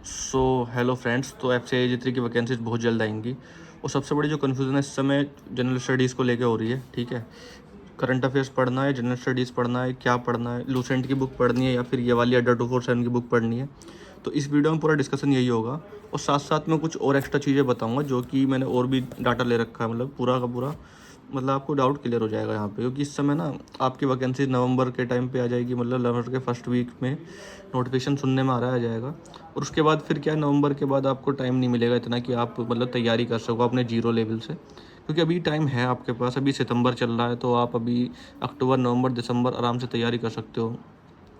So hello friends. तो FCI-AG3 की vacancies बहुत जल्द आएंगी और सबसे बड़ी जो कन्फ्यूज़न है इस समय जनरल स्टडीज़ को लेके हो रही है। ठीक है, करंट अफेयर्स पढ़ना है, जनरल स्टडीज़ पढ़ना है, क्या पढ़ना है, लूसेंट की बुक पढ़नी है या फिर ये वाली अड्डा 247 की बुक पढ़नी है। तो इस वीडियो में पूरा डिस्कशन यही होगा और साथ साथ में कुछ और एक्स्ट्रा चीज़ें बताऊँगा जो कि मैंने और भी डाटा ले रखा है। मतलब पूरा का पूरा मतलब आपको डाउट क्लियर हो जाएगा यहाँ पे, क्योंकि इस समय ना आपकी वैकेंसी नवंबर के टाइम पे आ जाएगी। मतलब नवंबर के फर्स्ट वीक में नोटिफिकेशन सुनने में आ जाएगा और उसके बाद फिर क्या है, नवंबर के बाद आपको टाइम नहीं मिलेगा इतना कि आप मतलब तैयारी कर सको अपने जीरो लेवल से, क्योंकि अभी टाइम है आपके पास। अभी सितंबर चल रहा है तो आप अभी अक्टूबर नवंबर दिसंबर आराम से तैयारी कर सकते हो,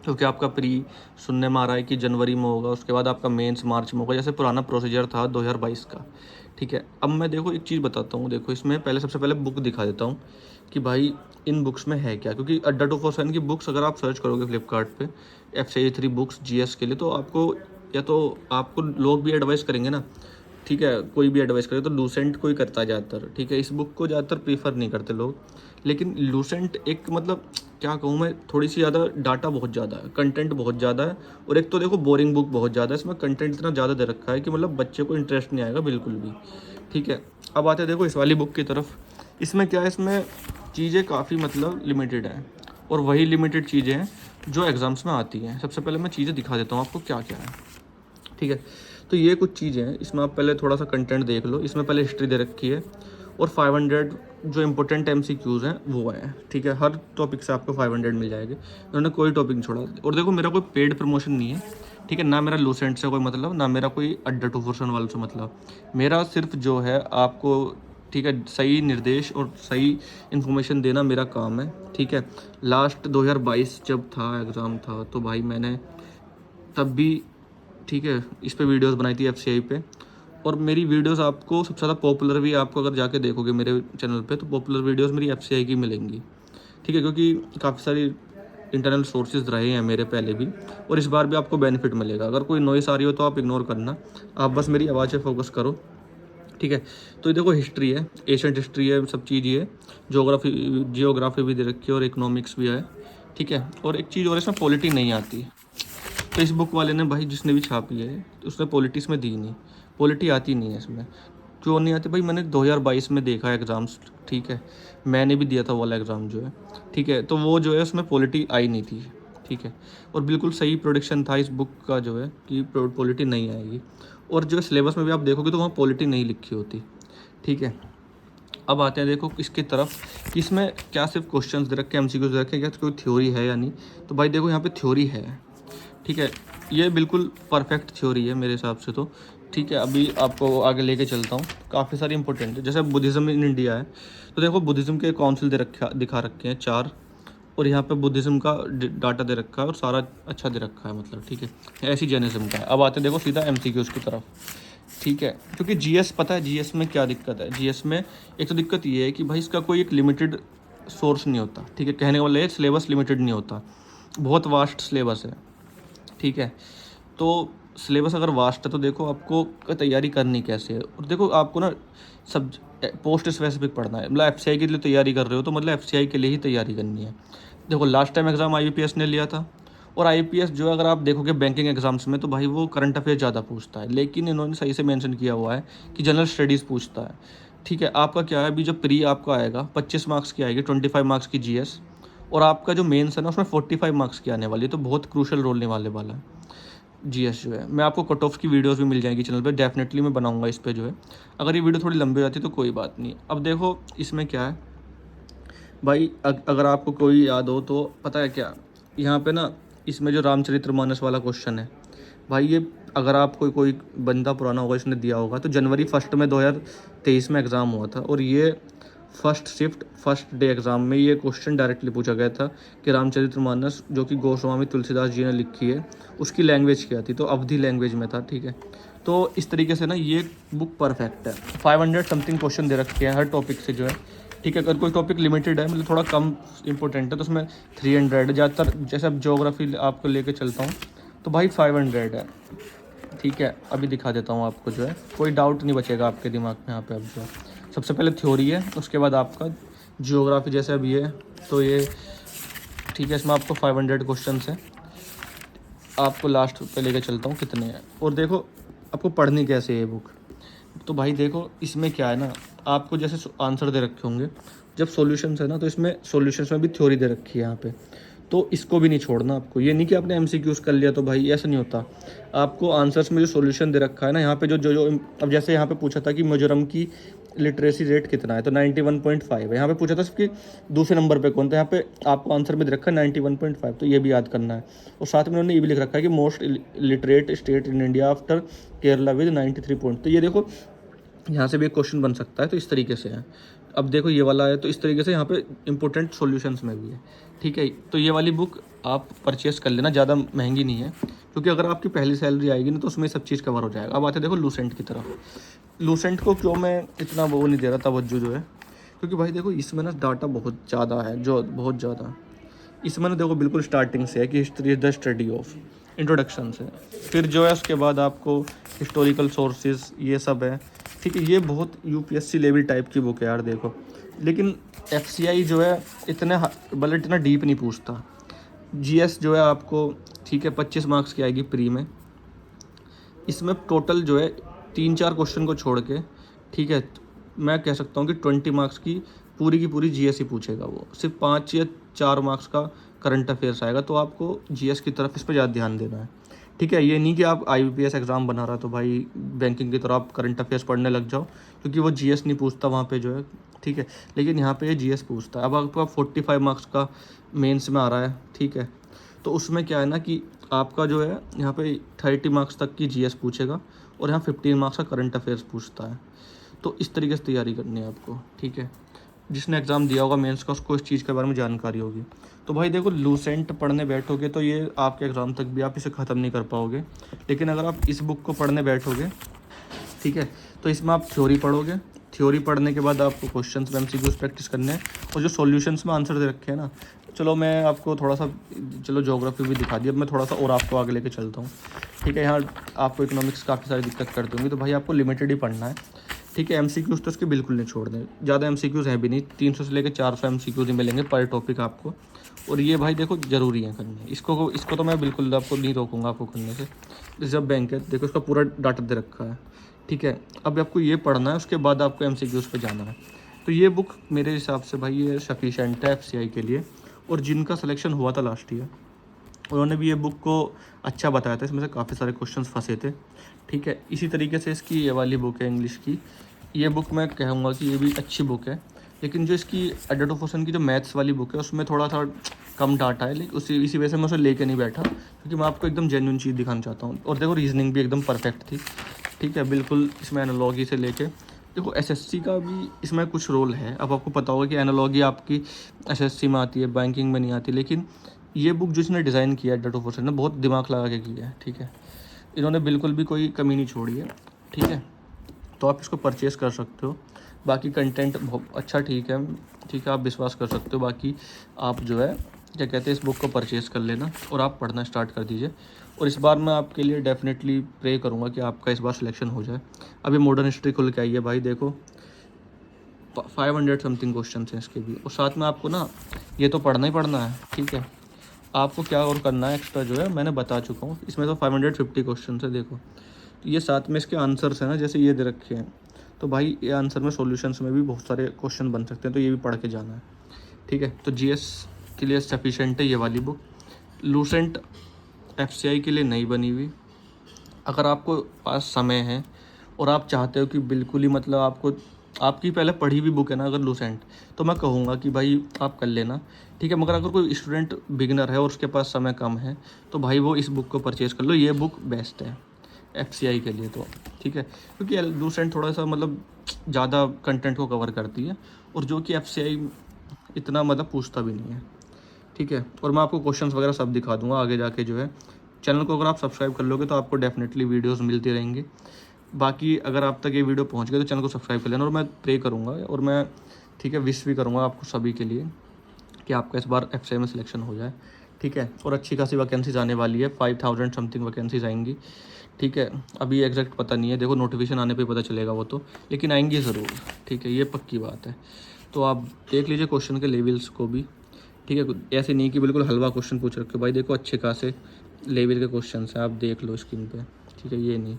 क्योंकि आपका प्री सुनने में आ रहा है कि जनवरी में होगा, उसके बाद आपका मेंस मार्च में होगा, जैसे पुराना प्रोसीजर था 2022 का। ठीक है, अब मैं देखो एक चीज़ बताता हूँ। देखो इसमें पहले सबसे पहले बुक दिखा देता हूँ कि भाई इन बुक्स में है क्या, क्योंकि अड्डा 247 की बुक्स अगर आप सर्च करोगे फ्लिपकार्ट पे FCI-3 बुक्स GS के लिए, तो आपको या तो आपको लोग भी एडवाइस करेंगे ना। ठीक है, कोई भी एडवाइस करे तो लूसेंट कोई करता है ज़्यादातर। ठीक है, इस बुक को ज़्यादातर प्रीफर नहीं करते लोग, लेकिन लूसेंट एक मतलब क्या कहूँ मैं, थोड़ी सी ज़्यादा डाटा बहुत ज़्यादा है, कंटेंट बहुत ज़्यादा है और एक तो देखो बोरिंग बुक बहुत ज़्यादा है। इसमें कंटेंट इतना ज़्यादा दे रखा है कि मतलब बच्चे को इंटरेस्ट नहीं आएगा बिल्कुल भी। ठीक है, अब आते हैं देखो इस वाली बुक की तरफ। इसमें क्या है, इसमें चीज़ें काफ़ी मतलब लिमिटेड हैं और वही लिमिटेड चीज़ें हैं जो एग्ज़ाम्स में आती हैं। सबसे पहले मैं चीज़ें दिखा देता हूँ आपको क्या क्या है। ठीक है, तो ये कुछ चीज़ें हैं। इसमें आप पहले थोड़ा सा कंटेंट देख लो। इसमें पहले हिस्ट्री दे रखी है और 500 जो इंपॉर्टेंट MCQs हैं वो हैं। ठीक है, हर टॉपिक से आपको 500 मिल जाएंगे, उन्होंने कोई टॉपिक नहीं छोड़ा। और देखो मेरा कोई पेड प्रमोशन नहीं है। ठीक है, ना मेरा लूसेंट से कोई मतलब, ना मेरा कोई अड्डा 247 वालों से मतलब। मेरा सिर्फ जो है आपको, ठीक है, सही निर्देश और सही इन्फॉर्मेशन देना मेरा काम है। ठीक है, लास्ट 2022 जब था एग्ज़ाम था तो भाई मैंने तब भी, ठीक है, इस पे वीडियोस बनाई थी FCI पे। और मेरी वीडियोस आपको सबसे ज़्यादा पॉपुलर भी, आपको अगर जाके देखोगे मेरे चैनल पे तो पॉपुलर वीडियोस मेरी FCI की मिलेंगी। ठीक है, क्योंकि काफ़ी सारी इंटरनल सोर्सेज रहे हैं मेरे पहले भी और इस बार भी आपको बेनिफिट मिलेगा। अगर कोई नॉइस आ रही हो तो आप इग्नोर करना, आप बस मेरी आवाज़ पे फोकस करो। ठीक है, तो ये देखो हिस्ट्री है, एशियंट हिस्ट्री है, सब चीज़ ये जियोग्राफी भी दे रखी है और इकोनॉमिक्स भी है। ठीक है, और एक चीज़ और, इसमें पॉलिटी नहीं आती। तो इस बुक वाले ने भाई जिसने भी छापी है तो उसने पॉलिटिक्स में दी नहीं, पॉलिटी आती नहीं है इसमें। क्यों नहीं आती भाई, मैंने 2022 में देखा एग्ज़ाम्स। ठीक है, मैंने भी दिया था वो वाला एग्ज़ाम जो है। ठीक है, तो वो जो है उसमें पॉलिटी आई नहीं थी। ठीक है, और बिल्कुल सही प्रोडिक्शन था इस बुक का जो है कि पॉलिटी नहीं आएगी। और जो सिलेबस में भी आप देखोगे तो वहाँ पॉलिटी नहीं लिखी होती। ठीक है, अब आते हैं देखो इसकी तरफ कि इसमें क्या सिर्फ क्वेश्चंस दे रखे हैं, MCQs दे रखे हैं, क्या कोई थ्योरी है या नहीं। तो भाई देखो यहाँ पे थ्योरी है। ठीक है, ये बिल्कुल परफेक्ट थ्योरी है मेरे हिसाब से तो। ठीक है, अभी आपको आगे लेके चलता हूँ। काफ़ी सारी इंपॉर्टेंट है, जैसे बुद्धिज़्म इन इंडिया है तो देखो बुद्धिज़्म के काउंसिल दिखा रखे हैं 4, और यहाँ पे बुद्धिज़्म का डाटा दे रखा है और सारा अच्छा दे रखा है मतलब। ठीक है, ऐसी जैनिज़्म का है। अब आते हैं देखो सीधा MCQs की तरफ। ठीक है, क्योंकि GS पता है GS में क्या दिक्कत है। GS में एक तो दिक्कत ये है कि भाई इसका कोई एक लिमिटेड सोर्स नहीं होता। ठीक है, कहने का मतलब सिलेबस लिमिटेड नहीं होता, बहुत वास्ट सिलेबस है। ठीक है, तो सिलेबस अगर वास्ट है तो देखो आपको तैयारी करनी कैसे है। और देखो आपको ना सब पोस्ट स्पेसिफिक पढ़ना है। मतलब FCI के लिए तैयारी कर रहे हो तो मतलब FCI के लिए ही तैयारी करनी है। देखो लास्ट टाइम एग्ज़ाम IBPS ने लिया था और IBPS जो है अगर आप देखोगे बैंकिंग एग्जाम्स में तो भाई वो करंट अफेयर ज़्यादा पूछता है, लेकिन इन्होंने सही से मेंशन किया हुआ है कि जनरल स्टडीज़ पूछता है। ठीक है, आपका क्या है, अभी जो प्री आपका आएगा 25 मार्क्स की आएगी, 25 मार्क्स की GS, और आपका जो मेंस है ना उसमें 45 मार्क्स की आने वाली है। तो बहुत क्रूशल रोल लेने वाला है GS जो है। मैं आपको कट ऑफ की वीडियोस भी मिल जाएंगी चैनल पे, डेफिनेटली मैं बनाऊंगा इस पे जो है। अगर ये वीडियो थोड़ी लंबी हो जाती है तो कोई बात नहीं। अब देखो इसमें क्या है भाई, अगर आपको कोई याद हो तो पता है क्या, यहाँ पे ना इसमें जो रामचरितमानस वाला क्वेश्चन है भाई, ये अगर आपको कोई बंदा पुराना होगा इसने दिया होगा तो जनवरी 1 में 2023 में एग्ज़ाम हुआ था और ये first shift first day exam में ये क्वेश्चन डायरेक्टली पूछा गया था कि रामचरितमानस जो कि गोस्वामी तुलसीदास जी ने लिखी है उसकी लैंग्वेज क्या थी, तो अवधी लैंग्वेज में था। ठीक है, तो इस तरीके से ना ये बुक परफेक्ट है। 500 समथिंग क्वेश्चन दे रखे हैं हर टॉपिक से जो है। ठीक है, अगर कोई टॉपिक लिमिटेड है मतलब थोड़ा कम इंपॉर्टेंट है तो उसमें 300 ज़्यादातर। जैसे अब ज्योग्राफी आपको लेके चलता हूँ तो भाई 500 है। ठीक है, अभी दिखा देता हूँ आपको जो है, कोई डाउट नहीं बचेगा आपके दिमाग में यहाँ पे। अब जो है सबसे पहले थ्योरी है, उसके बाद आपका जियोग्राफी जैसे अब ये तो ये। ठीक है, इसमें आपको 500 क्वेश्चन है। आपको लास्ट पे लेके चलता हूँ कितने हैं। और देखो आपको पढ़नी कैसे है ये बुक। तो भाई देखो इसमें क्या है ना, आपको जैसे आंसर दे रखे होंगे, जब सॉल्यूशंस है ना तो इसमें सॉल्यूशंस में भी थ्योरी दे रखी है यहाँ पे, तो इसको भी नहीं छोड़ना आपको। ये नहीं कि आपने एमसीक्यूज कर लिया तो भाई ऐसा नहीं होता। आपको आंसर्स में जो सॉल्यूशन दे रखा है ना यहाँ पे जो अब जैसे यहाँ पे पूछा था कि मिजोरम की लिटरेसी रेट कितना है, तो 91.5 है। यहाँ पे पूछा था कि दूसरे नंबर पे कौन था, यहाँ पे आपको आंसर में दे रखा है 91.5, तो ये भी याद करना है। और साथ में उन्होंने ये भी लिख रखा है कि most literate state in India after Kerala with 93 point. तो ये देखो यहाँ से भी एक क्वेश्चन बन सकता है, तो इस तरीके से है। अब देखो ये वाला है, तो इस तरीके से यहाँ पे इंपॉर्टेंट सॉल्यूशंस में भी है, ठीक है। तो ये वाली बुक आप परचेस कर लेना, ज़्यादा महंगी नहीं है, क्योंकि अगर आपकी पहली सैलरी आएगी ना तो उसमें सब चीज़ कवर हो जाएगा। अब आते हैं देखो लूसेंट की तरफ। लूसेंट को क्यों मैं इतना वो नहीं दे रहा तवज्जो जो है, क्योंकि भाई देखो इसमें ना डाटा बहुत ज़्यादा है, जो बहुत ज़्यादा। इसमें ना देखो बिल्कुल स्टार्टिंग से है कि history is the study of, introduction से, फिर जो है उसके बाद आपको हिस्टोरिकल सोर्सेज ये सब है, ठीक है। ये बहुत यूपीएससी लेवल टाइप की बुक है यार देखो। लेकिन एफसीआई जो है इतने मतलब इतना डीप नहीं पूछता। जीएस जो है आपको, ठीक है, 25 मार्क्स की आएगी प्री में। इसमें टोटल जो है 3-4 क्वेश्चन को छोड़ के, ठीक है, मैं कह सकता हूँ कि 20 मार्क्स की पूरी जीएस ही पूछेगा। वो सिर्फ 5 या 4 मार्क्स का करंट अफेयर्स आएगा, तो आपको जीएस की तरफ इस पर ज़्यादा ध्यान देना है, ठीक है। ये नहीं कि आप आईबीपीएस एग्ज़ाम बना रहा तो भाई बैंकिंग की तरह आप करंट अफेयर्स पढ़ने लग जाओ, क्योंकि वो जीएस नहीं पूछता वहाँ पे जो है, ठीक है। लेकिन यहाँ पे ये जीएस पूछता है। अब आपका 45 मार्क्स का मेंस में आ रहा है, ठीक है, तो उसमें क्या है ना कि आपका जो है यहाँ पे 30 मार्क्स तक की जीएस पूछेगा और यहाँ 15 मार्क्स का करंट अफेयर्स पूछता है। तो इस तरीके से तैयारी करनी है आपको, ठीक है। जिसने एग्ज़ाम दिया होगा मेंस का उसको इस चीज़ के बारे में जानकारी होगी। तो भाई देखो लूसेंट पढ़ने बैठोगे तो ये आपके एग्ज़ाम तक भी आप इसे ख़त्म नहीं कर पाओगे। लेकिन अगर आप इस बुक को पढ़ने बैठोगे, ठीक है, तो इसमें आप थ्योरी पढ़ोगे। थ्योरी पढ़ने के बाद आपको क्वेश्चंस में एमसीक्यूज प्रैक्टिस करने हैं, और जो सॉल्यूशंस में आंसर दे रखे हैं ना, चलो मैं आपको थोड़ा सा, चलो ज्योग्राफी भी दिखा दी, अब मैं थोड़ा सा और आपको आगे लेके चलता हूँ, ठीक है। यहाँ आपको इकोनॉमिक्स काफ़ी सारी दिक्कत करती होंगी, तो भाई आपको लिमिटेड ही पढ़ना है, ठीक है। एमसीक्यूज तो इसके बिल्कुल नहीं छोड़ने, ज़्यादा एमसीक्यूज हैं भी नहीं, 300 से लेकर 400 एमसीक्यूज ही मिलेंगे पर टॉपिक आपको। और ये भाई देखो ज़रूरी है करने, इसको तो मैं बिल्कुल आपको नहीं रोकूंगा आपको करने से। रिजर्व बैंक है, देखो इसका पूरा डाटा दे रखा है, ठीक है। अब आपको ये पढ़ना है, उसके बाद आपको एमसीक्यूज पे जाना है। तो ये बुक मेरे हिसाब से भाई ये सफिशेंट है एफसीआई के लिए। और जिनका सिलेक्शन हुआ था लास्ट ईयर, उन्होंने भी ये बुक को अच्छा बताया था, इसमें से काफ़ी सारे क्वेश्चंस फंसे थे, ठीक है। इसी तरीके से इसकी ये वाली बुक है इंग्लिश की, ये बुक मैं कहूँगा कि ये भी अच्छी बुक है। लेकिन जो इसकी एडोटोफोसन की जो मैथ्स वाली बुक है उसमें थोड़ा सा कम डाटा है, लेकिन इसी वजह से मैं उसे लेके नहीं बैठा, क्योंकि मैं आपको एकदम जेन्युइन चीज़ दिखाना चाहता हूँ। और देखो रीजनिंग भी एकदम परफेक्ट थी, ठीक है, बिल्कुल। इसमें एनालॉजी से लेके देखो एसएससी का भी इसमें कुछ रोल है। अब आपको पता होगा कि एनालॉजी आपकी एसएससी में आती है, बैंकिंग में नहीं आती। लेकिन ये बुक जो इसने डिज़ाइन किया है एडोटोफोसन ने, बहुत दिमाग लगा के किया है, ठीक है। इन्होंने बिल्कुल भी कोई कमी नहीं छोड़ी है, ठीक है। तो आप इसको परचेज़ कर सकते हो। बाकी कंटेंट बहुत अच्छा, ठीक है, ठीक है, आप विश्वास कर सकते हो। बाकी आप जो है क्या कहते हैं, इस बुक को परचेज़ कर लेना और आप पढ़ना स्टार्ट कर दीजिए। और इस बार मैं आपके लिए डेफिनेटली प्रे करूँगा कि आपका इस बार सिलेक्शन हो जाए। अभी मॉडर्न हिस्ट्री खुल के आई है भाई, देखो 500 समथिंग क्वेश्चन हैं इसके भी। और साथ में आपको ना ये तो पढ़ना ही पढ़ना है, ठीक है। आपको क्या और करना है एक्स्ट्रा जो है मैंने बता चुका हूँ। इसमें तो 550 क्वेश्चन है देखो। तो ये साथ में इसके आंसर्स हैं ना, जैसे ये दे रखे हैं, तो भाई ये आंसर में सॉल्यूशंस में भी बहुत सारे क्वेश्चन बन सकते हैं, तो ये भी पढ़ के जाना है, ठीक है। तो जीएस के लिए सफिशेंट है ये वाली बुक। लूसेंट एफसीआई के लिए नहीं बनी हुई। अगर आपको पास समय है और आप चाहते हो कि बिल्कुल ही मतलब आपको आपकी पहले पढ़ी हुई बुक है ना अगर लूसेंट, तो मैं कहूँगा कि भाई आप कर लेना, ठीक है। मगर अगर कोई स्टूडेंट बिगिनर है और उसके पास समय कम है, तो भाई वो इस बुक को परचेज़ कर लो, ये बुक बेस्ट है एफसीआई के लिए तो, ठीक है। क्योंकि लूसेंट थोड़ा सा मतलब ज़्यादा कंटेंट को कवर करती है, और जो कि एफसीआई इतना मतलब पूछता भी नहीं है, ठीक है। और मैं आपको क्वेश्चंस वगैरह सब दिखा दूंगा आगे जाके जो है। चैनल को अगर आप सब्सक्राइब कर लोगे तो आपको डेफिनेटली वीडियोस मिलती रहेंगी। बाकी अगर आप तक ये वीडियो पहुंच गए तो चैनल को सब्सक्राइब कर लेना। और मैं प्रे करूंगा और मैं, ठीक है, विश भी करूंगा आपको सभी के लिए कि आपका इस बार एफसीआई में सिलेक्शन हो जाए, ठीक है। और अच्छी खासी वैकेंसीज आने वाली है, 5000 समथिंग वैकेंसीज आएंगी, ठीक है। अभी एग्जैक्ट पता नहीं है, देखो नोटिफिकेशन आने पे पता चलेगा वो तो, लेकिन आएंगी ज़रूर, ठीक है, ये पक्की बात है। तो आप देख लीजिए क्वेश्चन के लेवल्स को भी, ठीक है। ऐसे नहीं कि बिल्कुल हलवा क्वेश्चन पूछ रखे भाई, देखो अच्छे खासे लेवल के क्वेश्चन हैं, आप देख लो स्क्रीन पे, ठीक है। ये नहीं,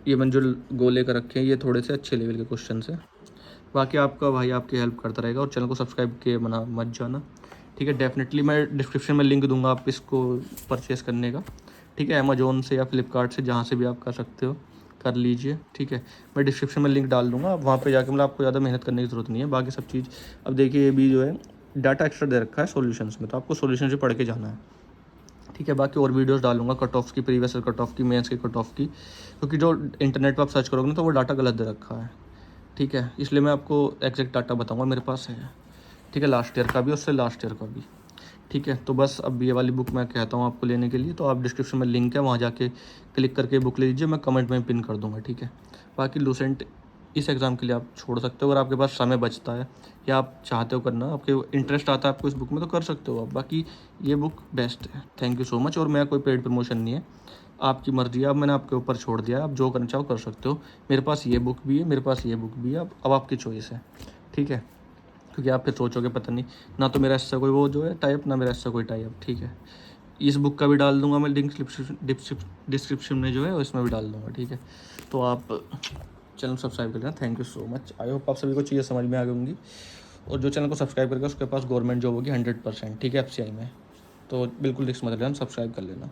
ये मैंने जो गोले कर रखे हैं ये थोड़े से अच्छे लेवल के क्वेश्चन हैं। बाकी आपका भाई आपकी हेल्प करता रहेगा, और चैनल को सब्सक्राइब किए मना मत जाना, ठीक है। डेफिनेटली मैं डिस्क्रिप्शन में लिंक दूंगा आप इसको परचेज़ करने का, ठीक है। अमेजोन से या फ्लिपकार्ट से, जहाँ से भी आप कर सकते हो कर लीजिए, ठीक है। मैं डिस्क्रिप्शन में लिंक डाल दूंगा, आप वहाँ पे जाके मतलब आपको ज़्यादा मेहनत करने की ज़रूरत नहीं है। बाकी सब चीज़ अब देखिए, ये भी जो है डाटा एक्स्ट्रा दे रखा है सॉल्यूशंस में, तो आपको सॉल्यूशन से पढ़ के जाना है, ठीक है। बाकी और वीडियोस डालूंगा कट ऑफ की, प्रीवियस कट ऑफ की, मेंस की कट ऑफ की, क्योंकि जो इंटरनेट पर आप सर्च करोगे ना तो वो डाटा गलत दे रखा है, ठीक है। इसलिए मैं आपको एग्जैक्ट डाटा बताऊंगा, मेरे पास है, ठीक है। लास्ट ईयर का भी, उससे लास्ट ईयर का भी, ठीक है। तो बस अब ये वाली बुक मैं कहता हूँ आपको लेने के लिए, तो आप डिस्क्रिप्शन में लिंक है, वहाँ जाके क्लिक करके बुक ले लीजिए, मैं कमेंट में पिन कर दूँगा, ठीक है। बाकी लूसेंट इस एग्ज़ाम के लिए आप छोड़ सकते हो, अगर आपके पास समय बचता है या आप चाहते हो करना, आपके इंटरेस्ट आता है आपको इस बुक में, तो कर सकते हो आप। बाकी ये बुक बेस्ट है। Thank you so much. और मेरा कोई पेड प्रमोशन नहीं है, आपकी मर्ज़ी है, अब मैंने आपके ऊपर छोड़ दिया, आप जो करना चाहो कर सकते हो। मेरे पास ये बुक भी है, मेरे पास ये बुक भी है, अब आपकी चॉइस है, ठीक है। क्योंकि आप फिर सोचोगे पता नहीं, ना तो मेरा इससे कोई वो जो है टाइप, ना मेरा इससे कोई टाइप, ठीक है। इस बुक का भी डाल दूंगा मैं लिंक डिस्क्रिप्शन में जो है, और इसमें भी डाल दूंगा, ठीक है। तो आप चैनल सब्सक्राइब कर लेना। Thank you so much. I hope आप सभी को चीज़ें समझ में आ गई होंगी, और जो चैनल को सब्सक्राइब करेगा उसके पास गवर्नमेंट जॉब होगी 100%, ठीक है, FCI में। तो बिल्कुल रिस्क मत लेना, सब्सक्राइब कर लेना।